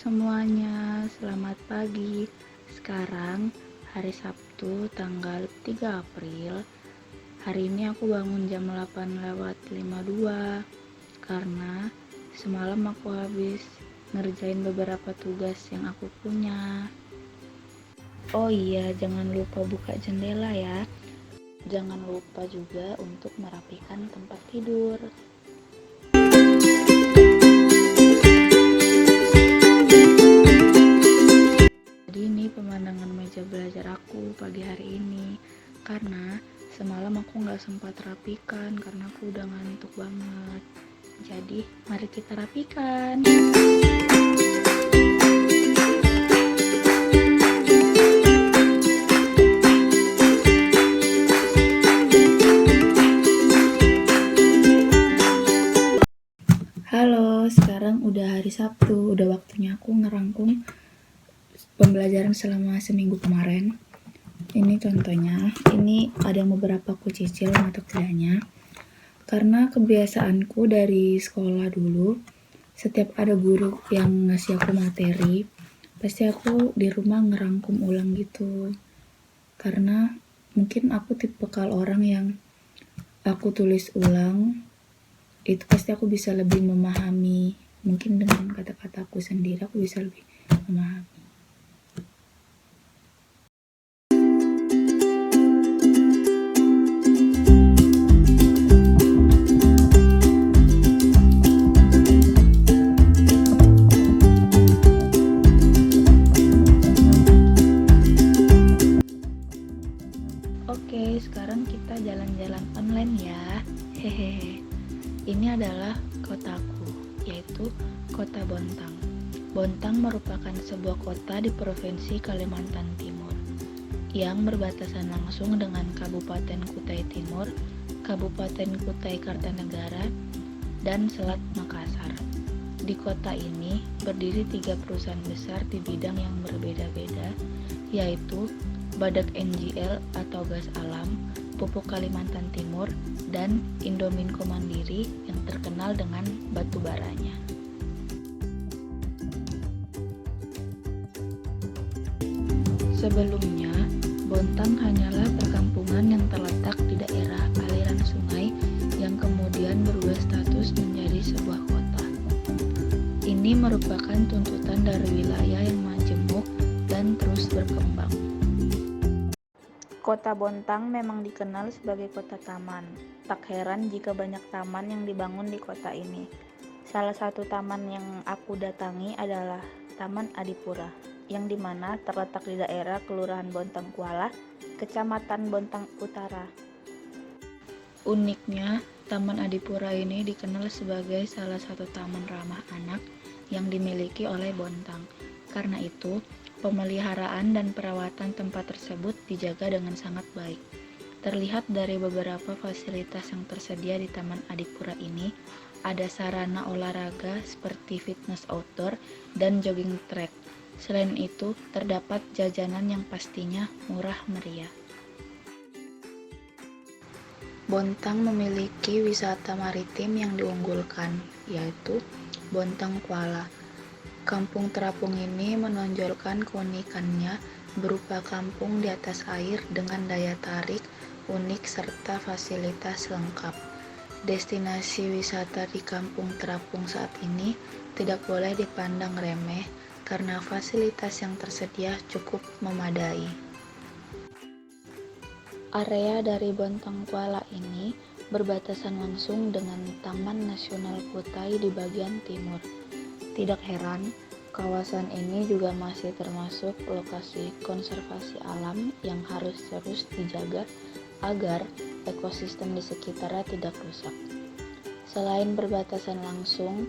semuanya, selamat pagi. Sekarang hari Sabtu tanggal 3 April. Hari ini aku bangun jam 8:52 karena semalam aku habis ngerjain beberapa tugas yang aku punya. Oh iya, jangan lupa buka jendela ya. Jangan lupa juga untuk merapikan tempat tidur. Jadi ini pemandangan meja belajar aku pagi hari ini, karena semalam aku nggak sempat rapikan karena aku udah ngantuk banget. Jadi mari kita rapikan. Halo, sekarang udah hari Sabtu, udah waktunya aku ngerangkum pembelajaran selama seminggu kemarin. Ini contohnya, ini ada beberapa aku cicil mata kuliahnya. Karena kebiasaanku dari sekolah dulu, setiap ada guru yang ngasih aku materi, pasti aku di rumah ngerangkum ulang gitu. Karena mungkin aku tipikal orang yang aku tulis ulang, itu pasti aku bisa lebih memahami. Mungkin dengan kata-kata aku sendiri aku bisa lebih memahami. Oke, sekarang kita jalan-jalan online ya. Hehehe. Ini adalah kotaku, yaitu Kota Bontang. Bontang merupakan sebuah kota di Provinsi Kalimantan Timur yang berbatasan langsung dengan Kabupaten Kutai Timur, Kabupaten Kutai Kartanegara, dan Selat Makassar. Di kota ini berdiri 3 perusahaan besar di bidang yang berbeda-beda, yaitu Badak NGL atau gas alam, Pupuk Kalimantan Timur, dan Indominco Mandiri yang terkenal dengan batu baranya. Sebelumnya, Bontang hanyalah perkampungan yang terletak di daerah aliran sungai yang kemudian berubah status menjadi sebuah kota. Ini merupakan tuntutan dari wilayah yang majemuk dan terus berkembang. Kota Bontang memang dikenal sebagai kota taman. Tak heran jika banyak taman yang dibangun di kota ini. Salah satu taman yang aku datangi adalah Taman Adipura, yang dimana terletak di daerah Kelurahan Bontang Kuala, Kecamatan Bontang Utara. Uniknya, Taman Adipura ini dikenal sebagai salah satu taman ramah anak yang dimiliki oleh Bontang. Karena itu, pemeliharaan dan perawatan tempat tersebut dijaga dengan sangat baik. Terlihat dari beberapa fasilitas yang tersedia di Taman Adipura ini, ada sarana olahraga seperti fitness outdoor dan jogging track. Selain itu, terdapat jajanan yang pastinya murah meriah. Bontang memiliki wisata maritim yang diunggulkan, yaitu Bontang Kuala. Kampung terapung ini menonjolkan keunikannya berupa kampung di atas air dengan daya tarik unik serta fasilitas lengkap. Destinasi wisata di kampung terapung saat ini tidak boleh dipandang remeh karena fasilitas yang tersedia cukup memadai. Area dari Bontang Kuala ini berbatasan langsung dengan Taman Nasional Kutai di bagian timur. Tidak heran, kawasan ini juga masih termasuk lokasi konservasi alam yang harus terus dijaga agar ekosistem di sekitarnya tidak rusak. Selain berbatasan langsung,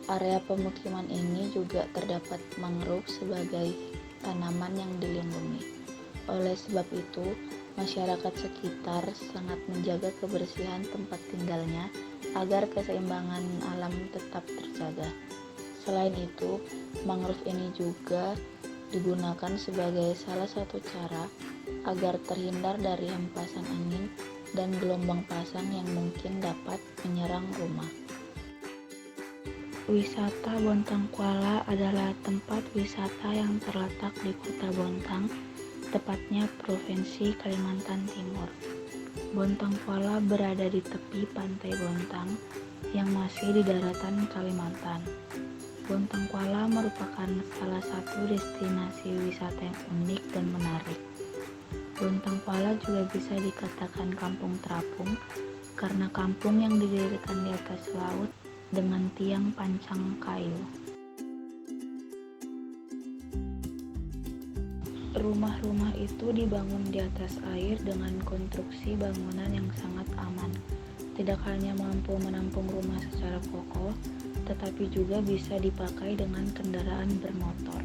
area pemukiman ini juga terdapat mangrove sebagai tanaman yang dilindungi. Oleh sebab itu, masyarakat sekitar sangat menjaga kebersihan tempat tinggalnya agar keseimbangan alam tetap terjaga. Selain itu, mangrove ini juga digunakan sebagai salah satu cara agar terhindar dari hempasan angin dan gelombang pasang yang mungkin dapat menyerang rumah. Wisata Bontang Kuala adalah tempat wisata yang terletak di Kota Bontang, tepatnya Provinsi Kalimantan Timur. Bontang Kuala berada di tepi pantai Bontang yang masih di daratan Kalimantan. Bontang Kuala merupakan salah satu destinasi wisata yang unik dan menarik. Bontang Kuala juga bisa dikatakan kampung terapung karena kampung yang didirikan di atas laut dengan tiang pancang kayu. Rumah-rumah itu dibangun di atas air dengan konstruksi bangunan yang sangat aman. Tidak hanya mampu menampung rumah secara kokoh, tetapi juga bisa dipakai dengan kendaraan bermotor.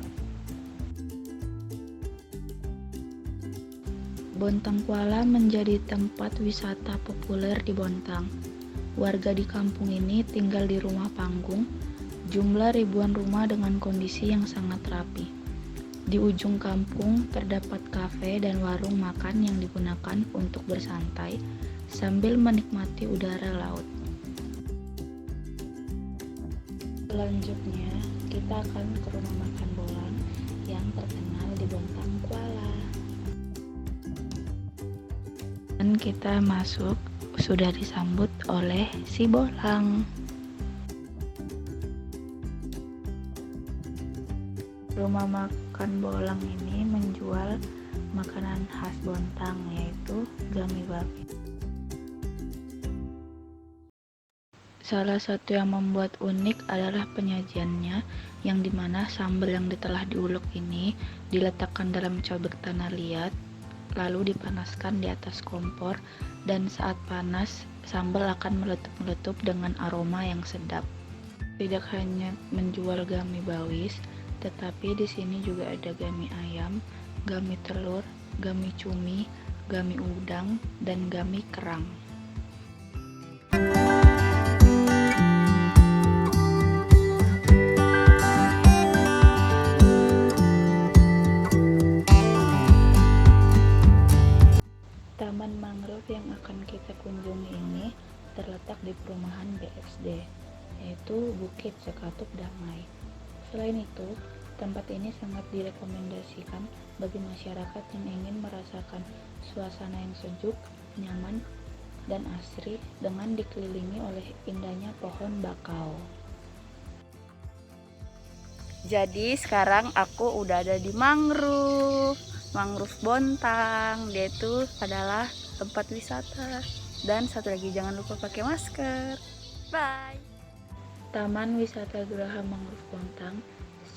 Bontang Kuala menjadi tempat wisata populer di Bontang. Warga di kampung ini tinggal di rumah panggung, jumlah ribuan rumah dengan kondisi yang sangat rapi. Di ujung kampung terdapat kafe dan warung makan yang digunakan untuk bersantai sambil menikmati udara laut. Selanjutnya, kita akan ke rumah makan Bolang yang terkenal di Bontang Kuala. Dan kita masuk, sudah disambut oleh si Bolang. Rumah makan Bolang ini menjual makanan khas Bontang, yaitu gami babi. Salah satu yang membuat unik adalah penyajiannya, yang dimana sambal yang telah diulek ini diletakkan dalam cobek tanah liat, lalu dipanaskan di atas kompor, dan saat panas, sambal akan meletup-meletup dengan aroma yang sedap. Tidak hanya menjual gami bawis, tetapi di sini juga ada gami ayam, gami telur, gami cumi, gami udang, dan gami kerang. Taman mangrove yang akan kita kunjungi ini terletak di perumahan BSD, yaitu Bukit Sekatup Damai. Selain itu, tempat ini sangat direkomendasikan bagi masyarakat yang ingin merasakan suasana yang sejuk, nyaman, dan asri dengan dikelilingi oleh indahnya pohon bakau. Jadi sekarang aku udah ada di mangrove Bontang. Dia itu adalah tempat wisata. Dan satu lagi, jangan lupa pakai masker. Bye. Taman Wisata Geraha Mangrove Bontang,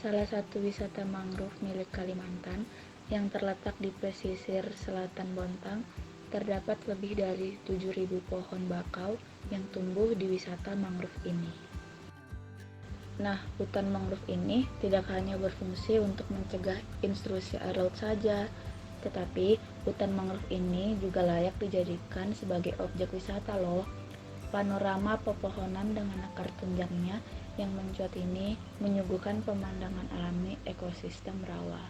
salah satu wisata mangrove milik Kalimantan yang terletak di pesisir selatan Bontang. Terdapat lebih dari 7.000 pohon bakau yang tumbuh di wisata mangrove ini. Nah, hutan mangrove ini tidak hanya berfungsi untuk mencegah intrusi adult saja, tetapi hutan mangrove ini juga layak dijadikan sebagai objek wisata loh. Panorama pepohonan dengan akar tunjangnya yang mencuat ini menyuguhkan pemandangan alami ekosistem rawa.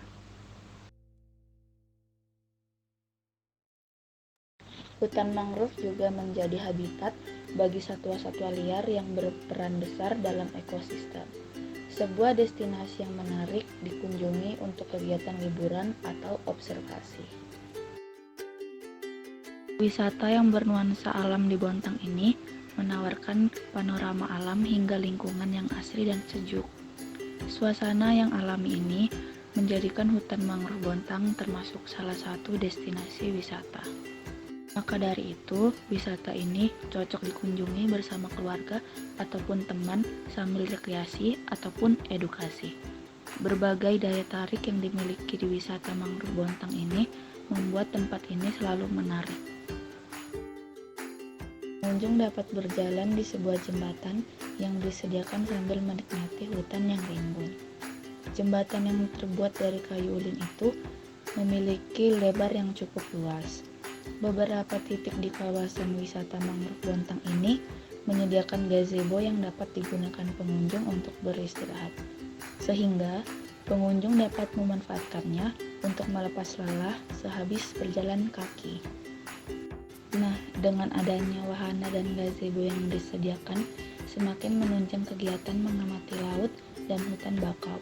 Hutan mangrove juga menjadi habitat bagi satwa-satwa liar yang berperan besar dalam ekosistem. Sebuah destinasi yang menarik dikunjungi untuk kegiatan liburan atau observasi. Wisata yang bernuansa alam di Bontang ini menawarkan panorama alam hingga lingkungan yang asri dan sejuk. Suasana yang alami ini menjadikan hutan mangrove Bontang termasuk salah satu destinasi wisata. Maka dari itu, wisata ini cocok dikunjungi bersama keluarga ataupun teman sambil rekreasi ataupun edukasi. Berbagai daya tarik yang dimiliki di wisata mangrove Bontang ini membuat tempat ini selalu menarik. Pengunjung dapat berjalan di sebuah jembatan yang disediakan sambil menikmati hutan yang rimbun. Jembatan yang terbuat dari kayu ulin itu memiliki lebar yang cukup luas. Beberapa titik di kawasan wisata mangrove Bontang ini menyediakan gazebo yang dapat digunakan pengunjung untuk beristirahat, sehingga pengunjung dapat memanfaatkannya untuk melepas lelah sehabis berjalan kaki. Nah, dengan adanya wahana dan gazebo yang disediakan, semakin menunjang kegiatan mengamati laut dan hutan bakau.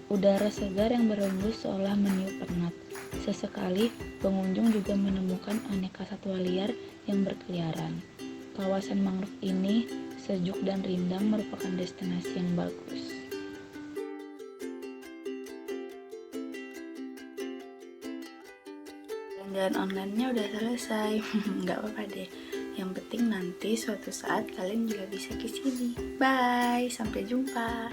Udara segar yang berembus seolah meniup penat. Sesekali, pengunjung juga menemukan aneka satwa liar yang berkeliaran. Kawasan mangrove ini sejuk dan rindang, merupakan destinasi yang bagus. Jalan-jalan online-nya udah selesai. Nggak apa-apa deh. Yang penting nanti suatu saat kalian juga bisa ke sini. Bye, sampai jumpa.